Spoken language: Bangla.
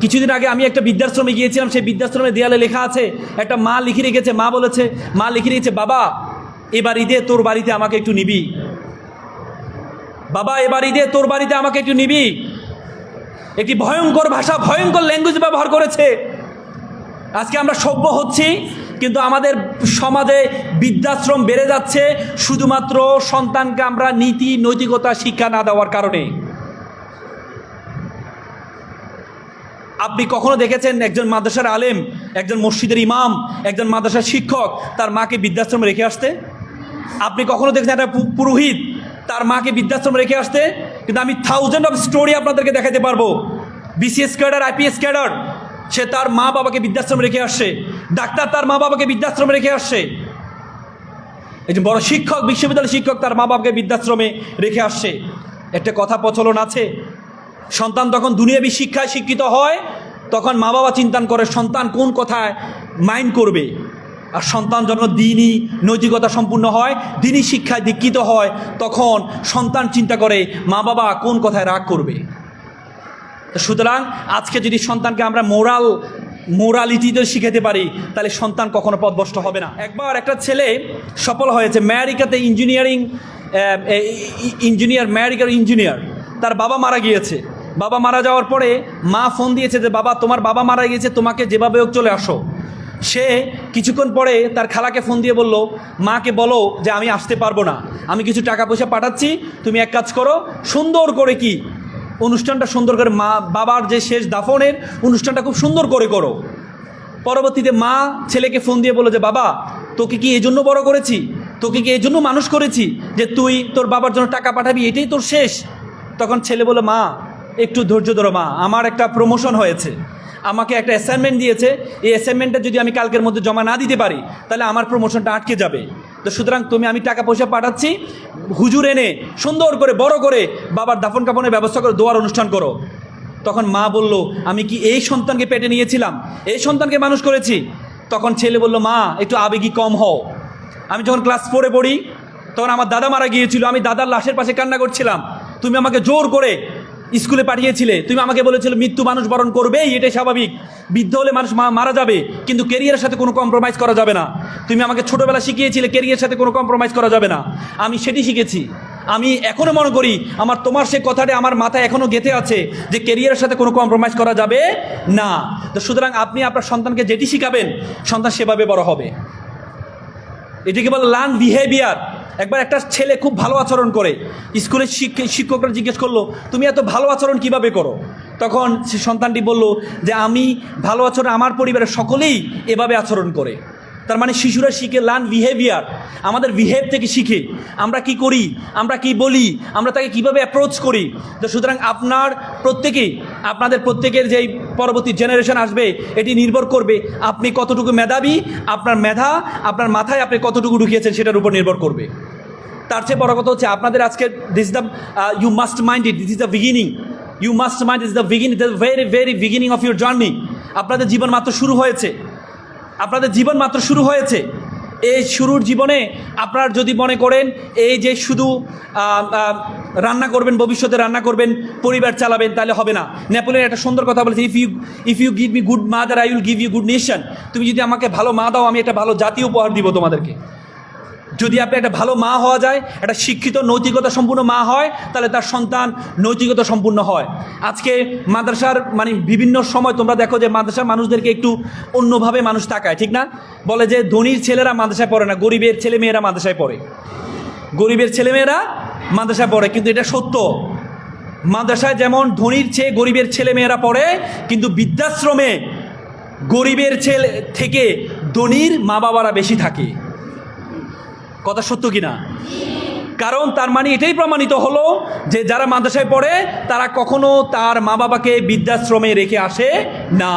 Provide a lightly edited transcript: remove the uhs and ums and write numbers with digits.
কিছুদিন আগে আমি একটা বৃদ্ধাশ্রমে গিয়েছিলাম, সেই বৃদ্ধাশ্রমে দেয়ালে লেখা আছে, একটা মা লিখে রেখেছে, মা লিখে রেখেছে, বাবা এবার ঈদে তোর বাড়িতে আমাকে একটু নিবি, বাবা এবার ঈদে তোর বাড়িতে আমাকে একটু নিবি। একটি ভয়ঙ্কর ভাষা, ভয়ঙ্কর ল্যাঙ্গুয়েজ ব্যবহার করেছে। আজকে আমরা সভ্য হচ্ছি, কিন্তু আমাদের সমাজে বৃদ্ধাশ্রম বেড়ে যাচ্ছে শুধুমাত্র সন্তানকে আমরা নীতি নৈতিকতা শিক্ষা না দেওয়ার কারণে। আপনি কখনো দেখেছেন একজন মাদ্রাসার আলেম, একজন মসজিদের ইমাম, একজন মাদ্রাসার শিক্ষক তার মাকে বৃদ্ধাশ্রমে রেখে আসতে? আপনি কখনো দেখেছেন একটা পুরোহিত তার মাকে বৃদ্ধাশ্রমে রেখে আসতে? কিন্তু আমি থাউজেন্ড অফ স্টোরি আপনাদেরকে দেখাতে পারবো। বিসিএস ক্যাডার, আইপিএস ক্যাডার, সে তার মা বাবাকে বৃদ্ধাশ্রমে রেখে আসছে। ডাক্তার তার মা বাবাকে বৃদ্ধাশ্রমে রেখে আসছে। একজন বড় শিক্ষক, বিশ্ববিদ্যালয়ের শিক্ষক তার মা বাবাকে বৃদ্ধাশ্রমে রেখে আসছে। একটা কথা প্রচলন আছে, সন্তান তখন দুনিয়াবী শিক্ষায় শিক্ষিত হয়, তখন মা বাবা চিন্তা করে সন্তান কোন কথায় মাইন্ড করবে। আর সন্তান যখন দ্বীনি নৈতিকতা সম্পূর্ণ হয়, দ্বীনি শিক্ষায় দীক্ষিত হয়, তখন সন্তান চিন্তা করে মা বাবা কোন কথায় রাগ করবে। সুতরাং আজকে যদি সন্তানকে আমরা মোরালিটিতে শিখাতে পারি, তাহলে সন্তান কখনো পথভ্রষ্ট হবে না। একবার একটা ছেলে সফল হয়েছে আমেরিকাতে, ইঞ্জিনিয়ার। তার বাবা মারা গিয়েছে। বাবা মারা যাওয়ার পরে মা ফোন দিয়েছে যে বাবা তোমার বাবা মারা গিয়েছে, তোমাকে যেভাবে হোক চলে আসো। সে কিছুক্ষণ পরে তার খালাকে ফোন দিয়ে বলল, মাকে বলো যে আমি আসতে পারবো না, আমি কিছু টাকা পয়সা পাঠাচ্ছি, তুমি এক কাজ করো, সুন্দর করে কি অনুষ্ঠানটা সুন্দর করে, মা বাবার যে শেষ দাফনের অনুষ্ঠানটা খুব সুন্দর করে করো। পরবর্তীতে মা ছেলেকে ফোন দিয়ে বলল যে বাবা তোকে কি এই জন্য বড় করেছি, তোকে কি এই জন্য মানুষ করেছি যে তুই তোর বাবার জন্য টাকা পাঠাবি, এটাই তোর শেষ? তখন ছেলে বলল, মা একটু ধৈর্য ধরো মা, আমার একটা প্রমোশন হয়েছে, আমাকে একটা অ্যাসাইনমেন্ট দিয়েছে, এই অ্যাসাইনমেন্টটা যদি আমি কালকের মধ্যে জমা না দিতে পারি তাহলে আমার প্রমোশনটা আটকে যাবে। তো সুতরাং আমি টাকা পয়সা পাঠাচ্ছি, হুজুর এনে সুন্দর করে বড় করে বাবার দাফন কাফনের ব্যবস্থা করে দোয়ার অনুষ্ঠান করো। তখন মা বলল, আমি কি এই সন্তানকে পেটে নিয়েছিলাম, এই সন্তানকে মানুষ করেছি? তখন ছেলে বলল, মা একটু আবেগী কম হও। আমি যখন ক্লাস 4-এ পড়ি তখন আমার দাদা মারা গিয়েছিল, আমি দাদার লাশের পাশে কান্না করছিলাম, তুমি আমাকে জোর করে স্কুলে পাঠিয়েছিলে, তুমি আমাকে বলেছিলে মৃত্যু মানুষ বরণ করবেই, এটাই স্বাভাবিক, বৃদ্ধ হলে মানুষ মারা যাবে, কিন্তু ক্যারিয়ারের সাথে কোনো কম্প্রোমাইজ করা যাবে না। তুমি আমাকে ছোটোবেলা শিখিয়েছিলে ক্যারিয়ারের সাথে কোনো কম্প্রোমাইজ করা যাবে না, আমি সেটি শিখেছি। আমি এখনও মনে করি তোমার সে কথাটা আমার মাথায় এখনও গেঁথে আছে যে ক্যারিয়ারের সাথে কোনো কম্প্রোমাইজ করা যাবে না। তো সুতরাং আপনি আপনার সন্তানকে যেটি শিখাবেন সন্তান সেভাবে বড় হবে। এটিকে বলে লার্ন বিহেভিয়ার। একবার একটা ছেলে খুব ভালো আচরণ করে, স্কুলের শিক্ষকরা জিজ্ঞেস করলো তুমি এত ভালো আচরণ কিভাবে করো? তখন সে সন্তানটি বলল যে আমি ভালো আচরণ, আমার পরিবারের সকলেই এভাবে আচরণ করে। তার মানে শিশুরা শিখে লার্ন বিহেভিয়ার, আমাদের বিহেভ থেকে শিখে, আমরা কি করি, আমরা কি বলি, আমরা তাকে কিভাবে অ্যাপ্রোচ করি। তো সুতরাং আপনাদের প্রত্যেকের যেই পরবর্তী জেনারেশন আসবে এটি নির্ভর করবে আপনি কতটুকু মেধাবী, আপনার মেধা আপনার মাথায় আপনি কতটুকু ঢুকিয়েছেন সেটার উপর নির্ভর করবে। তার চেয়ে বড় কথা হচ্ছে আপনাদের আজকে you must mind it, this is the beginning, you must mind is the beginning, the very very beginning of your journey. আপনাদের জীবন মাত্র শুরু হয়েছে, এই শুরুর জীবনে আপনার যদি মনে করেন এই যে শুধু রান্না করবেন, ভবিষ্যতে রান্না করবেন, পরিবার চালাবেন, তাহলে হবে না। নেপোলিয়ন একটা সুন্দর কথা বলেছে, if you give me good mother I will give you good nation. তুমি যদি আমাকে ভালো মা দাও, আমি একটা ভালো জাতি উপহার দিব তোমাদেরকে। যদি আপনি একটা ভালো মা হওয়া যায়, একটা শিক্ষিত নৈতিকতা সম্পূর্ণ মা হয়, তাহলে তার সন্তান নৈতিকতা সম্পূর্ণ হয়। আজকে মাদ্রাসার বিভিন্ন সময় তোমরা দেখো যে মাদ্রাসার মানুষদেরকে একটু অন্যভাবে মানুষ তাকায়, ঠিক না? বলে যে ধনীর ছেলেরা মাদ্রাসায় পড়ে না, গরিবের ছেলেমেয়েরা মাদ্রাসায় পড়ে, কিন্তু এটা সত্য। মাদ্রাসায় যেমন ধনীর চেয়ে গরিবের ছেলেমেয়েরা পড়ে, কিন্তু বৃদ্ধাশ্রমে গরিবের ছেলে থেকে ধনীর মা বাবারা বেশি থাকে। কথা সত্য কিনা? কারণ তার মানে এটাই প্রমাণিত হলো যে যারা মাদ্রাসায় পড়ে তারা কখনো তার মা বাবাকে বৃদ্ধাশ্রমে রেখে আসে না।